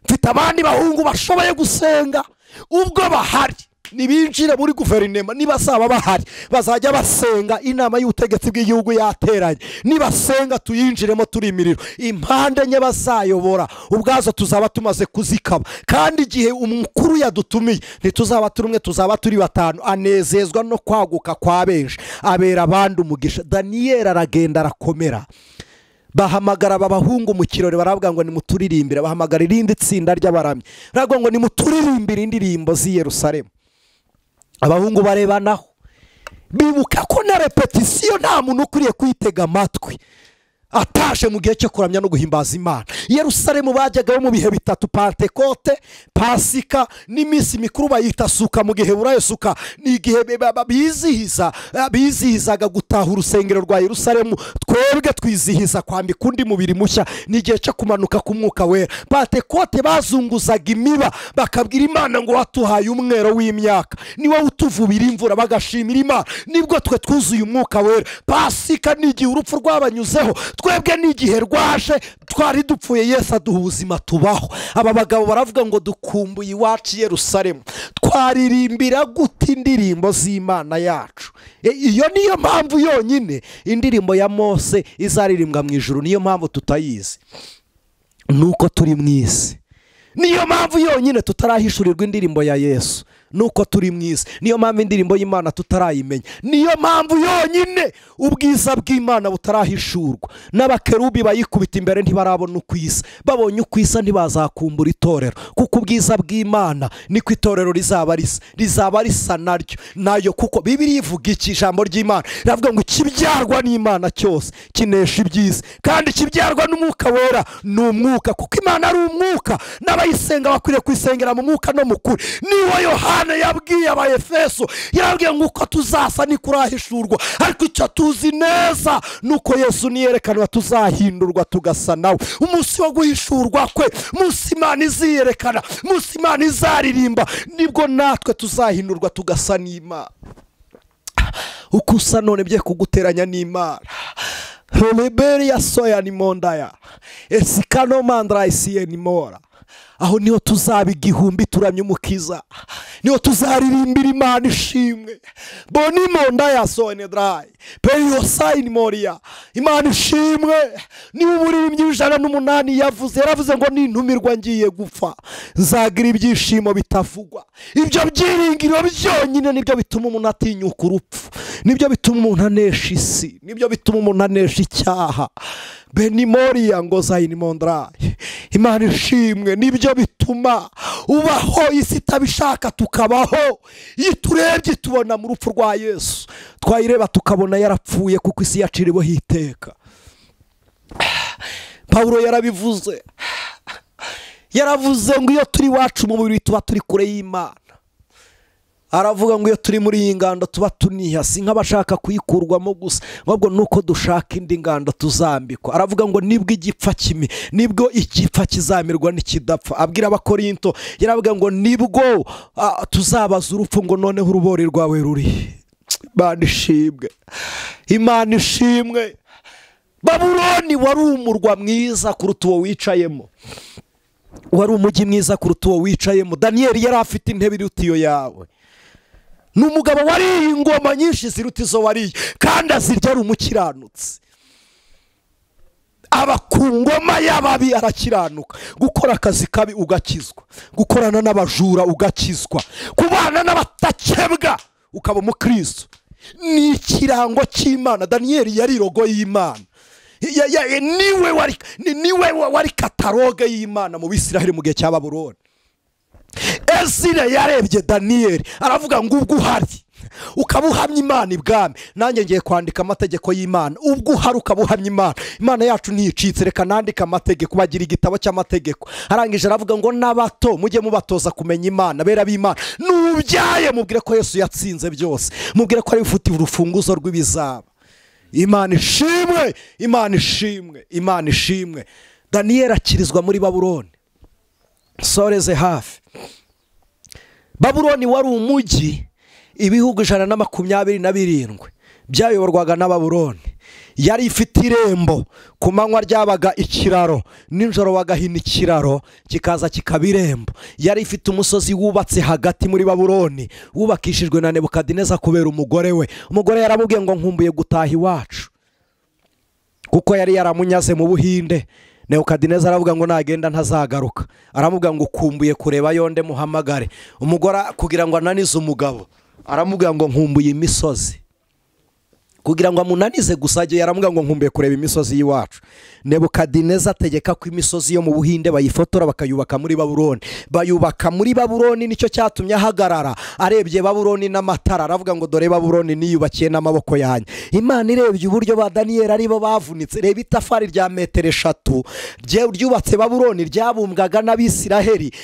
mfite abandi bahungu bashoboye gusenga. Ubwo bahari nibinjire muri guverinema, nibasaba bahari bazajya basenga. Inama y'ubutegetsi bw'igihugu yateranye, nibasenga tuyinjiremo turi imiriro. Impande nye bazayobora ubwazo tuzaba tumaze kuzikaba, kandi igihe umukuru yadutumiye ntituzaba turi umwe, tuzaba turi 5. Anezezwa no kwaguka kwa benshi, abera abandi umugisha. Daniyeli aragenda arakomera. Bahamagara abahungu mu kirori, baravuga ngo nimuturirimbire. Bahamagara irindi tsinda ry'abaramyi, baravuga ngo nimuturirimbire indirimbo z'i Yerusalemu. Abahungu barebanaho, bibuka ko na repetisiyo nta muntu ukuriye kuyitega amatwi ataje mu gihe cyo kuramya no guhimbaza Imana. Yerusalemu bajyagaho mu bihe 3: Pentekote, Pasika n'iminsi mikuru bayita suka. Mu gihe burayo suka ni igihe bizihizaga gutaha urusengero rwa Yerusalemu. Twebwe twizihiza kwambika undi mubiri mushya, ni igihe cyo kumanuka ku mwuka wera. Pentekote bazunguzaga imiba, bakabwira Imana ngo watuhaye umwero w'imyaka, ni wowe utuvubira imvura, bagashimira Imana. Nibwo twe twuzuye umwuka wera. Pasika ni igihe urupfu rwabanyuzeho, twebwe n'igihe rwaje twari dupfuye, Yesu aduha ubuzima tubaho. Aba bagabo baravuga ngo dukumbuye iwacu Yerusalemu, twaririmbira gute indirimbo z'Imana yacu? Iyo niyo mpamvu yonyine indirimbo ya Mose izaririmbwa mu ijuru, niyo mpamvu tutayizi, nuko turi mu isi. Niyo mpamvu yonyine tutarahishurirwa indirimbo ya Yesu, nuko turi mu isi. Niyo mpamvu indirimbo y'Imana tutarayimenya. Niyo mpamvu yonyine ubwiza bw'Imana butarahishurwa. N'abakerubi bayikubita imbere ntibarabona ukwisa, babonye ukwisa ntibazakumbura itorero, kuko ubwiza bw'Imana niko itorero rizaba risa nayo. Kuko Bibiliya ivuga iki? Ijambo ry'Imana riravuga ngo ikibyarwa n'Imana cyose kinesha ibyiza, kandi ikibyarwa n'umwuka wera ni umwuka, kuko Imana ari umwuka, n'abayisenga bakwiriye kwisengera mu mwuka no mu kuri. Niwe Yohana yabwiye Abaefeso, yarabwiye ngo uko tuzasa ni kurahishurwa, ariko icyo tuzi neza nuko Yesu niyerekanwa tuzahindurwa tugasa nawe. Umunsi wo guhishurwa kwe, umunsi Imana iziyerekana, umunsi Imana izaririmba, nibwo natwe tuzahindurwa tugasa n'Imana. Uko usa none bye kuguteranya n'Imana. Roberi ya soya ni mondaya, esikano mandra isiye ni mora. Aho niho tuzaba igihumbi turamye umukiza, niho tuzaririmbira Imana ishimwe. Boni monda ya sone dry peyo sign moria, Imana ishimwe. Ni umuririmbyi w'108 yaravuze ngo nintumirwa ngiye gupfa, nzagira ibyishimo bitavugwa. Ibyo byiringiro byonyine nibyo bituma umuntu atinyuka urupfu, nibyo bituma umuntu anesha isi, nibyo bituma umuntu anesha icyaha. Benimoria ngo zayini mondraye, Imana ishimwe. Nibyo bituma ubaho isi itabishaka tukabaho. Iyo turebye tubona mu rupfu rwa Yesu, twayireba tukabona yarapfuye, kuko isi yaciriweho iteka. Paulo yaravuze ngo iyo turi wacu mu mubiri tuba turi kure y'Imana, aravuga ngo iyo turi muri iyi ngando tuba tuniha si nk'abashaka kuyikurwamo gusa ahubwo nuko dushaka indi ngando tuzambikwa. Aravuga ngo nibwo igipfa kizamirwa n'ikidapfa. Abwira abakorinto yaravuga ngo nibwo tuzabaza urupfu ngo noneho urubori rwawe ruri. Imana ishimwe. Babuloni wari umurwa mwiza kuruta uwo wicayemo, wari umujyi mwiza kuruta uwo wicayemo. Daniyeli yari afite intebe iruta iyo yawe. Ni umugabo wariye ingoma nyinshi ziruta izo wariye kandi azirya ari umukiranutsi. Aba ku ngoma y'ababi arakiranuka. Gukora akazi kabi ugakizwa, gukorana n'abajura ugakizwa, kubana n'abatakebwa ukaba umukristo. Ni ikirango cy'Imana. Daniyeli yari rogo y'Imana. Niwe wari kataloge y'Imana mu Bisiraheli mu gihe cya Babuloni. Ezira yarebye Daniyeli aravuga ngo ubwo uhari ukabuhamya Imana ibwami, nanjye ngiye kwandika amategeko y'Imana. Ubwo uhari ukabuhamya Imana, Imana yacu ntiyicitse, reka nandika amategeko. Bagira igitabo cy'amategeko. Arangije aravuga ngo n'abato mujye mubatoza kumenya Imana, bera b'Imana. Nubyaye mubwire ko Yesu yatsinze byose, mubwire ko ari ufite urufunguzo rw'ibizaba. Imana ishimwe, Imana ishimwe, Imana ishimwe. Daniyeli akirizwa muri Babuloni. Soreze hafi. Babuloni wari umujyi ibihugu 127 byayoborwaga na Babuloni. Yari ifite irembo, ku manywa ryabaga ikiraro, nijoro bagahina ikiraro kikaza kikaba irembo. Yari ifite umusozi wubatse hagati muri Babuloni, wubakishijwe na Nebukadineza kubera umugore we. Umugore yaramubwiye ngo nkumbuye gutaha iwacu, kuko yari yaramunyaze mu Buhinde. Nebukadineza aravuga ngo nagenda ntazagaruka. Aramubwira ngo ukumbuye kureba yonde muhamagare. Umugore kugira ngo ananize umugabo aramubwira ngo nkumbuye imisozi. Kugira ngo amunanize gusajye yaramubwira ngo nkumbuye kureba imisozi y'iwacu. Nebukadineza ategeka ko imisozi yo mu Buhinde bayifotora bakayubaka muri Babuloni. Bayubaka muri Babuloni, nicyo cyatumye ahagarara arebye Babuloni n'amatara. Aravuga ngo dore Babuloni niyubakiye n'amaboko yanjye. Imana irebye uburyo ba Daniyeli aribo bavunitse. Reba itafari rya metero 3 ryubatse Babuloni ryabumbwaga n'Abisiraheli.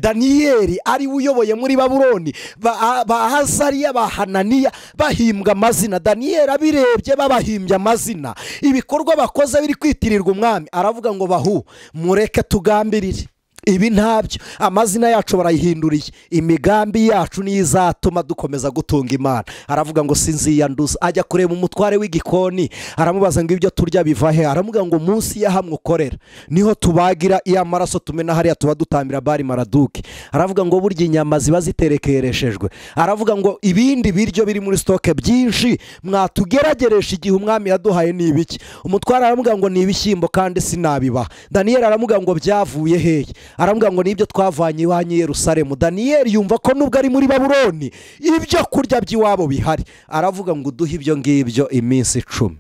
Daniyeli ari uyoboye muri Babuloni. Ba Azariya, ba Hananiya bahimbwa amazina. Daniyeli abirebye babahimbye amazina. Ibikorwa bakoze biri kwitirirwa umwami. Aravuga ngo bahu mureke tugambirire. Ibi ntabyo, amazina yacu barayihinduriye. Imigambi yacu niyo izatuma dukomeza gutunga Imana. Aravuga ngo sinziyanduza. Ajya kureba umutware w'igikoni, aramubaza ngo ibyo turya biva he? Aramuga ngo munsi ya hamwe ukorera niho tubagira iya maraso tumena hariya tuba dutambira Bari Maraduki. Aravuga ngo burya inyama ziba ziterekereshejwe. Aravuga ngo ibindi biryo biri muri stoke byinshi mwatugerageresha igihe umwami yaduhaye ni ibiki? Umutware aramuga ngo ni ibishyimbo kandi sinabiba. Daniyeli aramuga ngo byavuye hehe? Aramuga ngo nibyo twavanye iwanyu Yerusalemu. Daniyeli yumva ko nubwo ari muri Babuloni ibyo kurya by'iwabo bihari. Aravuga ngo duhe ibyo ngibyo iminsi 10.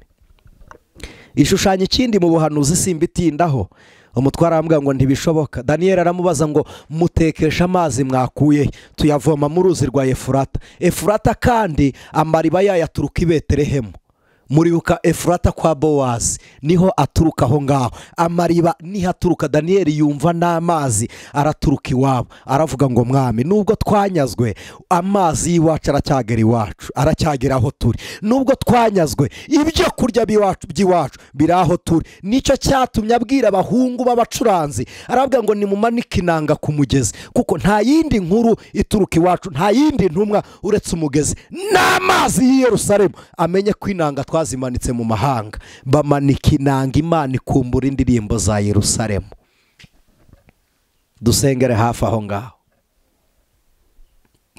Ishushanya ikindi mu buhanuzi simbitindaho. Umutwara aramuga ngo ntibishoboka. Daniyeli aramubaza ngo mutekesha amazi mwakuye? Tuyavoma mu ruzi rwa Efurata. Efurata kandi amariba yayaturuka i Betelehemu. Muribuka Efurata kwa Bowazi niho aturuka aho ngaho. Amariba niho aturuka. Daniyeli yumva n'amazi araturuka iwabo. Aravuga ngo mwami, nubwo twanyazwe amazi y'iwacu aracyagera iwacu, aracyagera aho turi. Nubwo twanyazwe ibyo kurya by'iwacu biraho turi. Nicyo cyatumye abwira abahungu b'abacuranzi, aravuga ngo nimumanike inanga ku mugezi, kuko nta yindi nkuru ituruka iwacu, nta yindi ntumwa uretse umugezi n'amazi y'i Yerusalemu. Amenye ko inanga twazimanitse mu mahanga. Bamanika inanga, Imana ikumbura indirimbo za Yerusalemu. Dusengere hafi aho ngaho.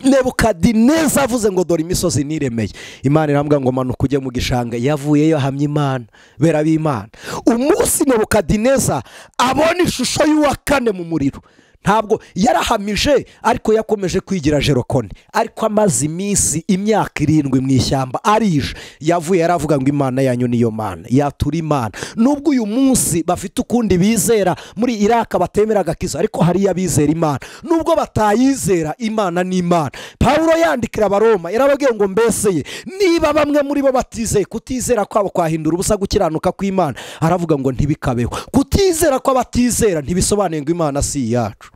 Nebukadineza avuze ngo dore imisozi niremeye. Imana iramubwira ngo manuka ujye mu gishanga. Yavuyeyo ahamya Imana, bera b'Imana. Umunsi Nebukadineza abona ishusho y'uwa kane mu muriro, ntabwo yarahamije ariko yakomeje kwigira Jerokoni. Ariko amaze iminsi imyaka 7 mu ishyamba arije. Yavuye yaravuga ngo Imana yanyu niyo Mana, yatura Imana. Nubwo uyu munsi bafite ukundi bizera muri Iraka batemera gakiza, ariko hari yabizera Imana. Nubwo batayizera, Imana ni Imana. Paulo yandikira Abaroma yarababwiye ngo mbese niba bamwe muri bo batizeye, kutizera kwabo kwahindura ubusa gukiranuka kw'Imana. Aravuga ngo ntibikabeho. Kutizera kw'abatizera ntibisobanuye ngo Imana si yacu.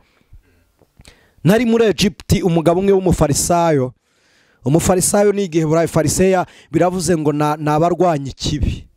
Nari muri Egypt, umugabo umwe w'umufarisayo umufarisayo ni igiheburayo fariseya biravuze ngo ni abarwanya ikibi.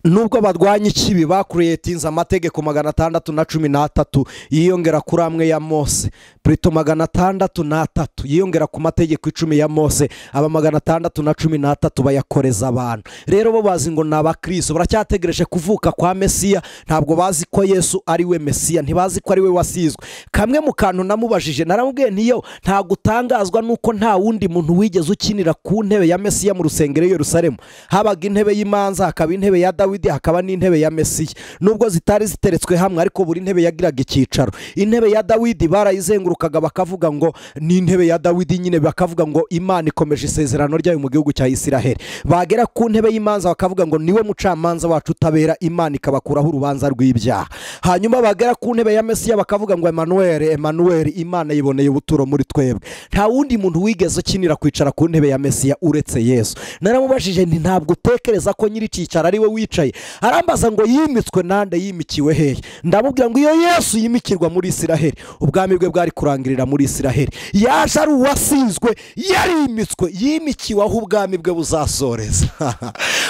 Nubwo barwanya ikibi bakureyetinze amategeko 613 yiyongera kuri amwe ya Mose, Prito 603 yiyongera ku mategeko 10 ya Mose, aba 613 bayakoreza abantu. Rero bo bazi ngo n'abakristo baracyategereje kuvuka kwa Mesiya, ntabwo bazi ko Yesu ari we Mesiya, ntibazi ko ari we wasizwe. Kamwe mu kantu namubajije naramubwiye ntiyo nta gutangazwa nuko nta wundi muntu wigeze ukinira ku ntebe ya Mesiya mu rusengero i Yerusalemu. Habaga intebe y'imanza, hakaba intebe ya Dawidi, hakaba n'intebe ya Mesiya. Nubwo zitari ziteretswe hamwe ariko buri ntebe yagiraga icyicaro. Intebe ya Dawidi barayizengurukaga bakavuga ngo ni intebe ya Dawidi nyine, bakavuga ngo Imana ikomeje isezerano ryayo mu gihugu cya Isiraheli. Bagera ku ntebe y'imanza bakavuga ngo niwe mucamanza wacu utabera, Imana ikabakuraho urubanza rw'ibyaha. Hanyuma bagera ku ntebe ya Mesiya bakavuga ngo Emmanuel, Imana yiboneye ubuturo muri twebwe. Nta wundi muntu wigeze ukinira kwicara ku ntebe ya Mesiya uretse Yesu. Naramubajije nti ntabwo utekereza ko nyiri icyicaro ari we wicaye? Arambaza ngo yimitswe nande, yimikiwe hehe? Ndamubwira ngo iyo Yesu yimikirwa muri Isiraheli, ubwami bwe bwari kurangirira muri Isiraheli. Yaje ari uwasizwe, yarimitswe, yimikiwe aho ubwami bwe buzasoreza.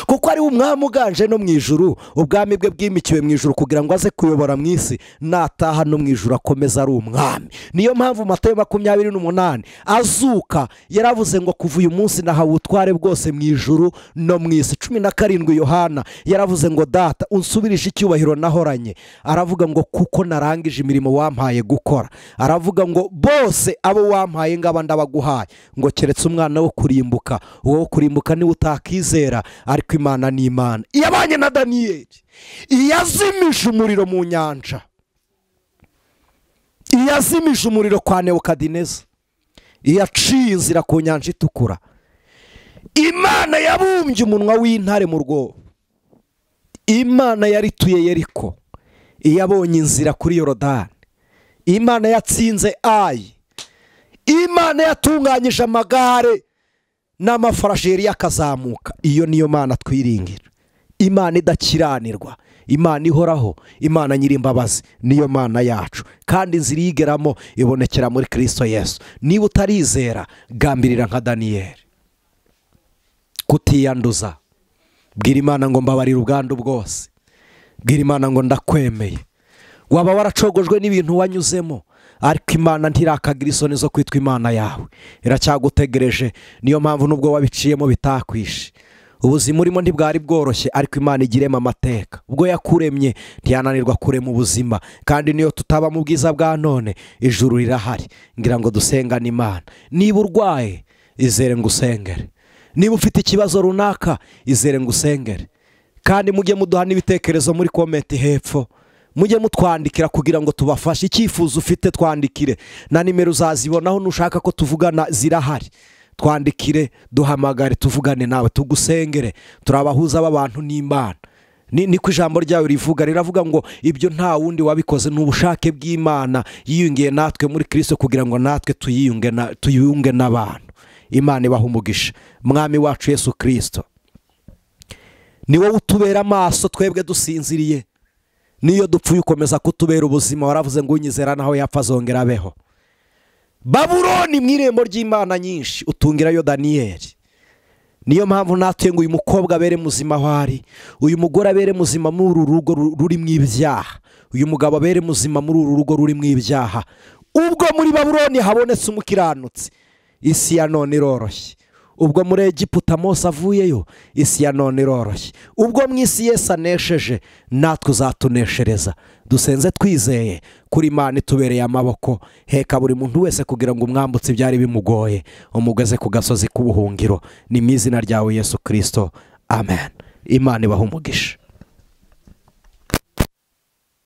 Kuko ari umwami uganje no mu ijuru, ubwami bwe bwimikiwe mu ijuru kugira ngo aze kuyobora mu isi, nataha no mu ijuru akomeza ari umwami. Niyo mpamvu Matayo 28 azuka yaravuze ngo kuva uyu munsi nahawe ubutware bwose mu ijuru no mu isi. 17 Yohana yaravuze ngo data unsubirije icyubahiro nahoranye. Aravuga ngo kuko narangije imirimo wampaye gukora. Aravuga ngo bose abo wampaye ngaba ndabaguhaye, ngo keretse umwana wo kurimbuka. Uwo kurimbuka ni utakizera, ariko Imana ni Imana. Iyabanye na Daniyeli, iyazimije umuriro mu nyanja, iyazimije umuriro kwa Nebukadineza, iyaciye inzira ku nyanja itukura. Imana yabumbye umunwa w'intare mu rwobo. Imana yarituye Yeriko, iyabonye inzira kuri Yorodani. Imana yatsinze Ayi. Imana yatunganyije amagare n'amafarashi yakazamuka. Iyo niyo Mana twiringira, Imana idakiranirwa, Imana ihoraho, Imana nyirimbabazi, niyo Mana yacu. Kandi inzira yigeramo ibonekera muri Kristo Yesu. Niba utarizera, gambirira nka Daniyeli, kutiyanduza. Bwira Imana ngo mbabarira ubwandu bwose. Bwira Imana ngo ndakwemeye. Waba waracogojwe n'ibintu wanyuzemo, ariko Imana ntirakagira isoni zo kwitwa Imana yawe. Iracyagutegereje. Niyo mpamvu nubwo wabiciyemo bitakwishe. Ubuzima urimo ntibwari bworoshye, ariko Imana igirema amateka. Ubwo yakuremye ntiyananirwa kurema ubuzima. Kandi niyo tutaba mu bwiza bwa none, ijuru rirahari. Ngira ngo dusengane Imana. Niba urwaye, izere ngo usengere. Niba ufite ikibazo runaka, izere ngo usengere. Kandi mujye muduha n'ibitekerezo muri comment hepfo. Mujye mutwandikira kugira ngo tubafashe. Icyifuzo ufite twandikire, na nimero uzazibonaho nushaka ko tuvugana zirahari. Twandikire, duhamagare, tuvugane nawe, tugusengere. Turabahuza b'abantu n'Imana. Niko ijambo ryawe rivuga, riravuga ngo ibyo nta wundi wabikoze, n'ubushake bw'Imana yiyungiye natwe muri Kristo kugira ngo natwe tuyiyunge n'abantu. Imana ibaha umugisha. Mwami wacu Yesu Kristo, ni wowe utubera amaso twebwe dusinziriye. Niyo dupfuye ukomeza kutubera ubuzima. Waravuze ngo unyizera naho yapfa azongera abeho. Babuloni mu irembo ry'Imana nyinshi utungirayo Daniyeli. Niyo mpamvu natwe ngo uyu mukobwa abere muzima aho ari, uyu mugore abere muzima muri uru rugo ruri mu ibyaha, uyu mugabo abere muzima muri uru rugo ruri mu ibyaha. Ubwo muri Babuloni habonetse umukiranutsi, isi ya none iroroshye. Ubwo muri Egiputa Mose avuyeyo, isi ya none iroroshye. Ubwo mu isi Yesu anesheje, natwe uzatuneshereza. Dusenze twizeye kuri Imana itubereye amaboko. Heka buri muntu wese kugira ngo umwambutse ibyari bimugoye, umugeze ku gasozi k'ubuhungiro. Ni mu izina ryawe Yesu Kristo, amen. Imana ibaha umugisha.